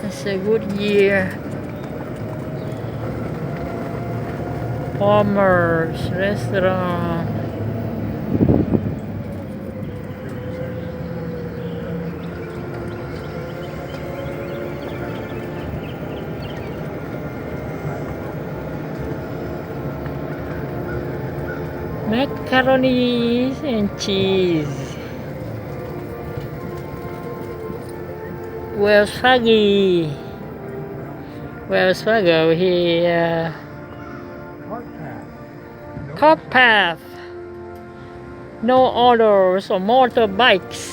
It's a good year. Farmers restaurant. Macaroni and cheese. Wells Fargo. Wells Fargo here. Cart path. No others or motorbikes.